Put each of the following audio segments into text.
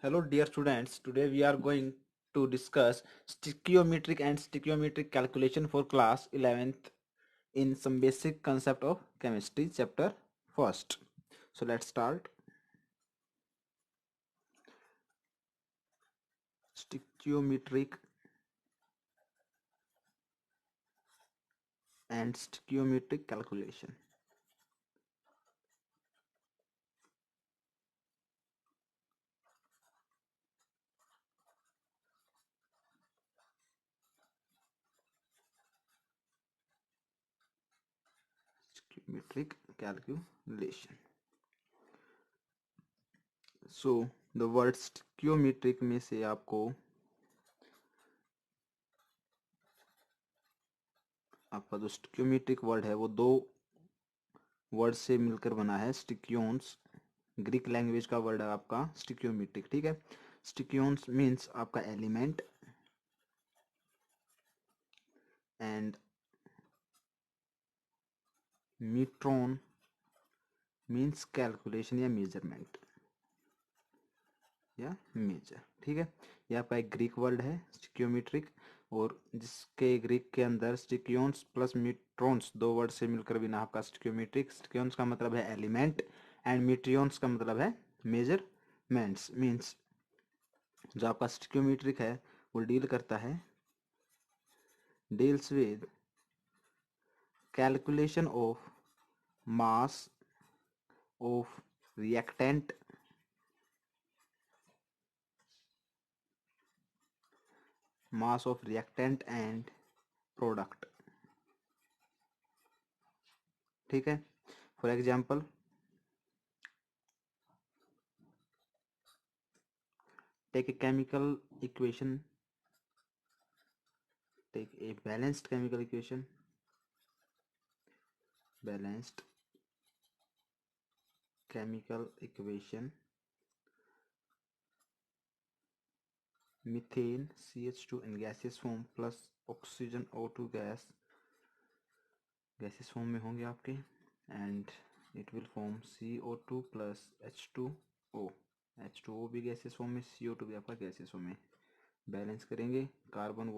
Hello dear students, today we are going to discuss stoichiometric and stoichiometric calculation for class 11th in some basic concept of chemistry chapter first. So let's start. Stoichiometric and stoichiometric calculation. Stoichiometric calculation. So the word stoichiometric में से आपको आपका जो stoichiometric word है वो दो word से मिलकर बना है. स्टिक्योन्स ग्रीक लैंग्वेज का वर्ड है आपका स्टिक्योमेट्रिक. ठीक है. स्टिक्योन्स मीन्स आपका एलिमेंट एंड मीट्रॉन मीन्स कैलकुलेशन या मेजरमेंट या मेजर. ठीक है. ये आपका एक ग्रीक वर्ड है स्टिक्योमेट्रिक और जिसके ग्रीक के अंदर स्टिक्योन्स प्लस मीट्रॉन्स दो वर्ड से मिलकर बिना आपका स्टिक्योमेट्रिक. स्टिक्योन्स का मतलब है एलिमेंट एंड मीट्रियंस का मतलब है मेजरमेंट्स. मीन्स जो आपका स्टिक्योमेट्रिक है वो डील करता है deals with calculation of mass of reactant and product. ठीक है. For example take a chemical equation, take a balanced chemical equation, balanced chemical equation, methane CH2 in gaseous form plus oxygen O2 gas gaseous form में होंगे आपके and it will form CO2 plus H2O. H2O भी gases form में, CO2 भी आपका gases form में. Balance करेंगे. Carbon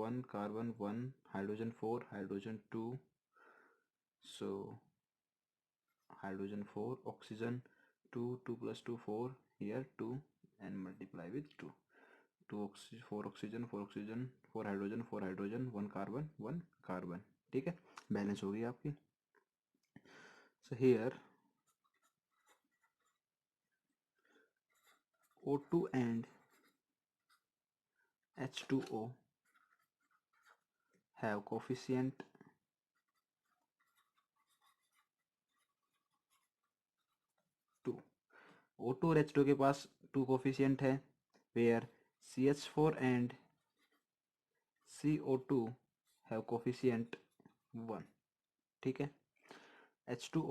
1 hydrogen 4 hydrogen 2 so hydrogen 4 oxygen 2 2 plus 2 4 here 2 and multiply with 2 4 oxygen 4 hydrogen 1 carbon 1 carbon. ठीक है. बैलेंस हो गई आपकी. So here O2 and H2O have coefficient 2. O2 और H2 के पास 2 कोफिशियंट है where CH4 and CO2 have coefficient 1. ठीक है. H2O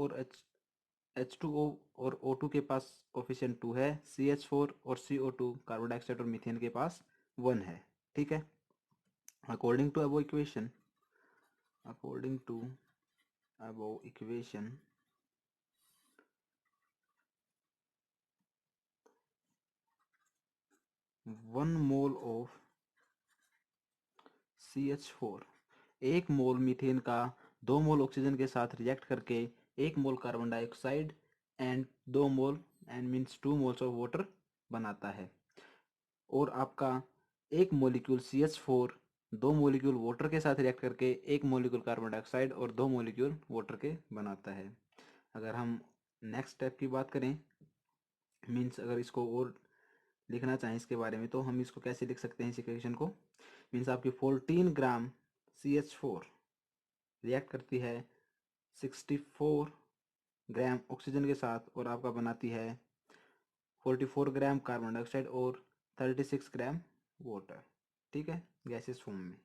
और O2 के पास कोफिशियंट 2 है. CH4 और CO2 कार्बन डाइऑक्साइड और मीथेन के पास 1 है. ठीक है. According to above equation 1 mole of CH4 1 mole methane का 2 मोल ऑक्सीजन के साथ रिएक्ट करके 1 mole carbon dioxide and 2 mole and means 2 moles of water बनाता है. और आपका एक मोलिक्यूल CH4 2 मोलिक्यूल वाटर के साथ रिएक्ट करके 1 मोलिक्यूल कार्बन डाइऑक्साइड और 2 मोलिक्यूल वाटर के बनाता है. अगर हम नेक्स्ट स्टेप की बात करें मीन्स अगर इसको और लिखना चाहें इसके बारे में तो हम इसको कैसे लिख सकते हैं इस इक्वेशन को. मीन्स आपकी 14 ग्राम CH4 रिएक्ट करती है 64 ग्राम ऑक्सीजन के साथ और आपका बनाती है 44 ग्राम कार्बन डाइऑक्साइड और 36 ग्राम वाटर. ठीक है. गैसेस फॉर्म में.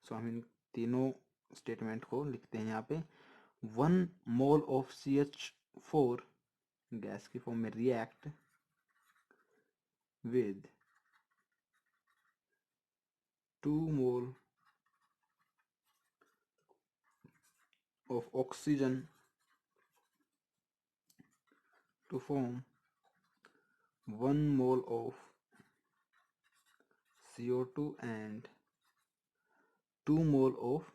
सो हम इन तीनों स्टेटमेंट को लिखते हैं यहाँ पे. 1 मोल ऑफ CH4 गैस की फॉर्म में react with 2 mole of oxygen to form 1 mole of CO2 and 2 mole of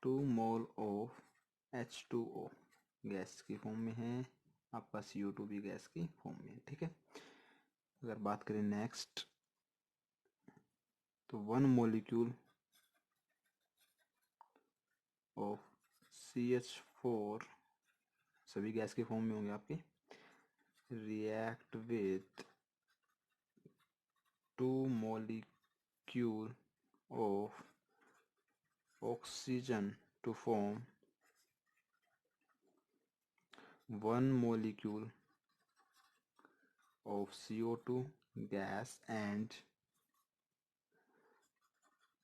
2 mole of H2O gas की फॉर्म में है, आपका CO2 भी गैस की फॉर्म में, ठीक है। अगर बात करें नेक्स्ट, तो 1 molecule ऑफ CH4, सभी गैस की फॉर्म में होंगे आपके, react with 2 molecule of oxygen to form 1 molecule of CO2 gas and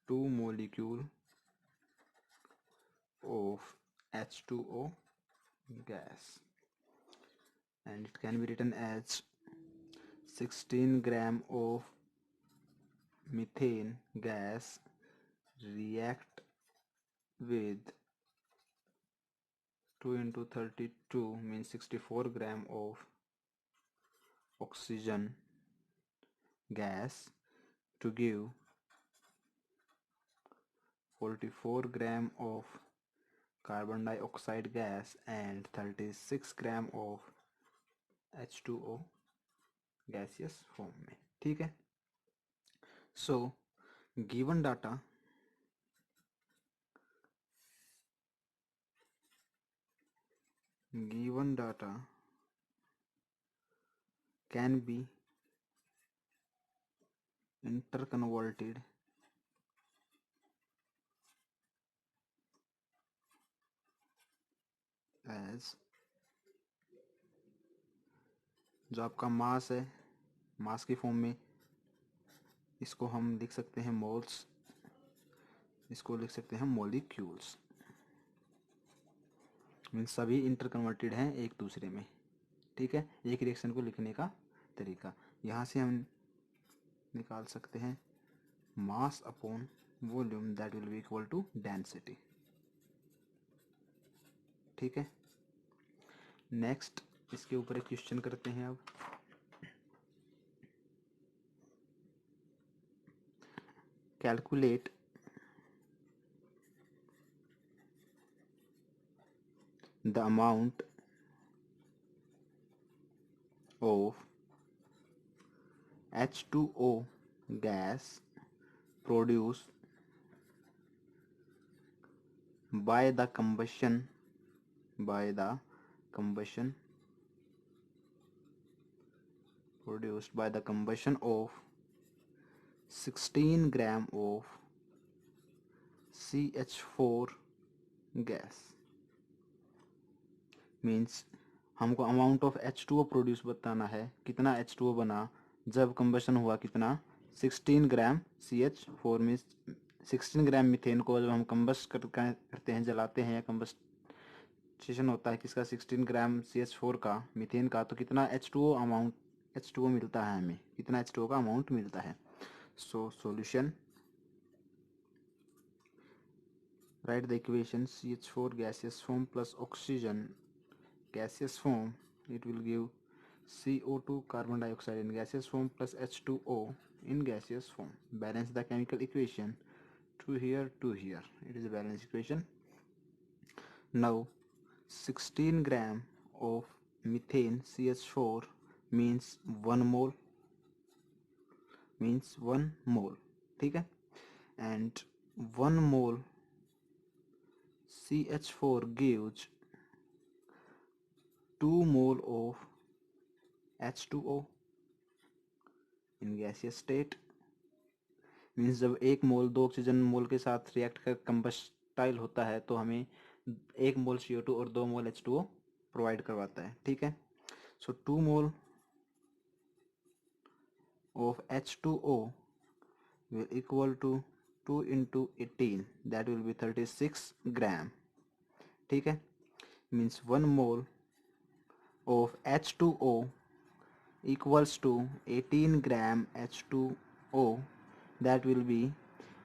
2 molecule of H2O gas, and it can be written as 16 gram of methane gas react with 2 into 32 means 64 gram of oxygen gas to give 44 gram of carbon dioxide gas and 36 gram of H2O gaseous form में, ठीक है। So given data can be interconverted as, जो आपका मास है, मास की form में इसको हम लिख सकते हैं मोल्स, इसको लिख सकते हैं मोलिक्यूल्स, मीन्स सभी इंटरकन्वर्टेड हैं एक दूसरे में, ठीक है। एक रिएक्शन को लिखने का तरीका, यहाँ से हम निकाल सकते हैं mass upon volume that will be equal to density, ठीक है। नेक्स्ट इसके ऊपर एक क्वेश्चन करते हैं अब। Calculate the amount of H2O gas produced by the combustion of 16 gram of CH4 gas, means हमको अमाउंट ऑफ H2O प्रोड्यूस बताना है, कितना H2O बना जब कंबशन हुआ, कितना 16 ग्राम CH4 मीन्स 16 ग्राम मीथेन को जब हम कंबस्ट करते हैं, जलाते हैं, या कंबस्टेशन होता है किसका, 16 ग्राम CH4 का, मीथेन का, तो कितना H2O मिलता है, हमें कितना H2O का अमाउंट मिलता है। So solution, write the equation CH4 gaseous form plus oxygen gaseous form, it will give CO2 carbon dioxide in gaseous form plus H2O in gaseous form. Balance the chemical equation to here to here, it is a balanced equation. Now 16 gram of methane CH4 means 1 mole, ठीक है, and 1 mole CH4 gives 2 mole of H2O in gaseous state, means जब एक मोल 2 oxygen मोल के साथ react कर combustible होता है तो हमें 1 मोल CO2 और 2 मोल H2O प्रोवाइड करवाता है, ठीक है। सो 2 mole of H2O will equal to 2 into 18 that will be 36 gram, ठीक है। Means 1 mole of H2O equals to 18 gram H2O, that will be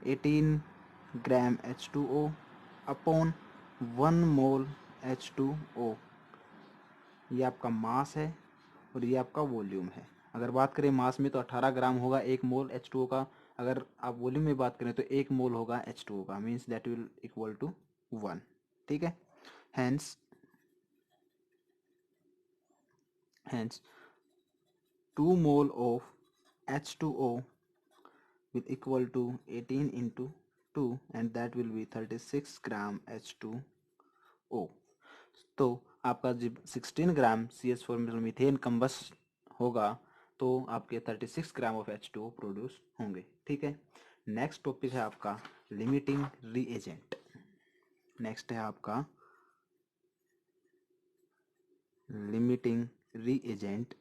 18 gram H2O upon 1 mole H2O, ये आपका मास है और ये आपका वॉल्यूम है, अगर बात करें मास में तो 18 ग्राम होगा 1 मोल H2O का। अगर आप वॉल्यूम में बात करें तो 1 मोल होगा H2O का, means that will equal to 1। ठीक है, hence 2 mole of H2O will equal to 18 into 2 and that will be 36 gram H2O। तो आपका जब 16 ग्राम CH4 मीथेन कम्बस्ट होगा तो आपके 36 ग्राम ऑफ H2O प्रोड्यूस होंगे। ठीक है, नेक्स्ट टॉपिक है आपका लिमिटिंग रीएजेंट। नेक्स्ट है आपका लिमिटिंग रीएजेंट।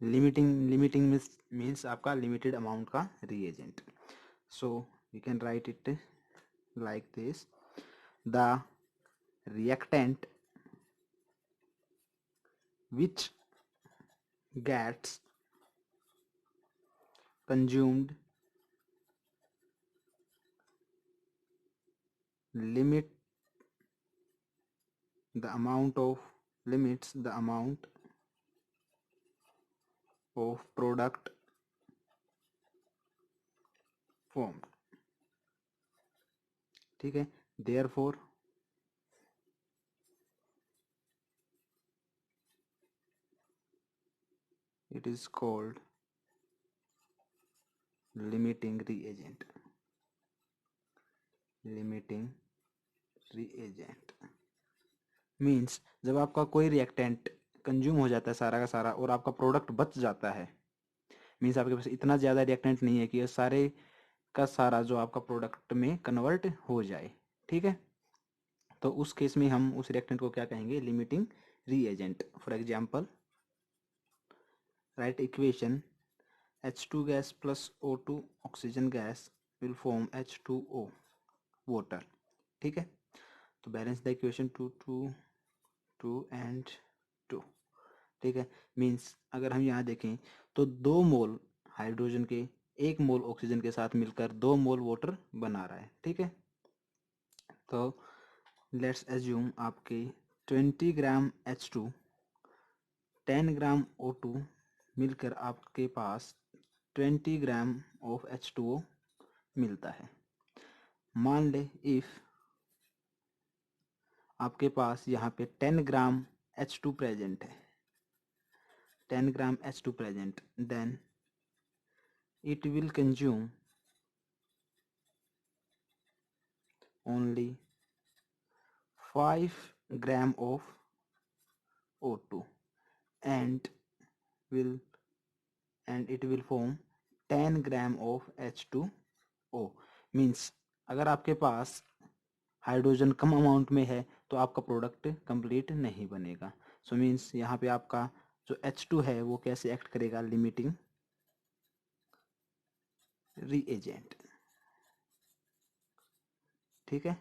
लिमिटिंग मीन्स आपका लिमिटेड अमाउंट का reagent. So you can write it like this: the reactant which gets consumed limits the amount of product formed। ठीक है, therefore it is called limiting reagent। Limiting reagent means जब आपका कोई reactant consume हो जाता है सारा का सारा और आपका प्रोडक्ट बच जाता है, मीन्स आपके पास इतना ज़्यादा रिएक्टेंट नहीं है कि ये सारे का सारा जो आपका प्रोडक्ट में कन्वर्ट हो जाए। ठीक है, तो उस केस में हम उस रिएक्टेंट को क्या कहेंगे? Limiting reagent. For example right equation H2 gas plus O2 oxygen gas will form H2O water. ठीक है, तो बैलेंस द इक्वेशन 2 2 2 एंड 2। ठीक है, मीन्स अगर हम यहाँ देखें तो 2 मोल हाइड्रोजन के 1 मोल ऑक्सीजन के साथ मिलकर 2 मोल वाटर बना रहा है। ठीक है, तो लेट्स एज्यूम आपके 20 ग्राम H2 10 ग्राम O2 मिलकर आपके पास 20 ग्राम ऑफ H2O मिलता है। मान ले इफ आपके पास यहाँ पे 10 ग्राम H2 प्रेजेंट है, 10 gram H2 present, then it will consume only 5 gram of O2 and it will form 10 gram of H2O। Means अगर आपके पास हाइड्रोजन कम अमाउंट में है तो आपका प्रोडक्ट कंप्लीट नहीं बनेगा। सो मीन्स यहाँ पे आपका जो H2 है वो कैसे एक्ट करेगा? Limiting reagent. ठीक है,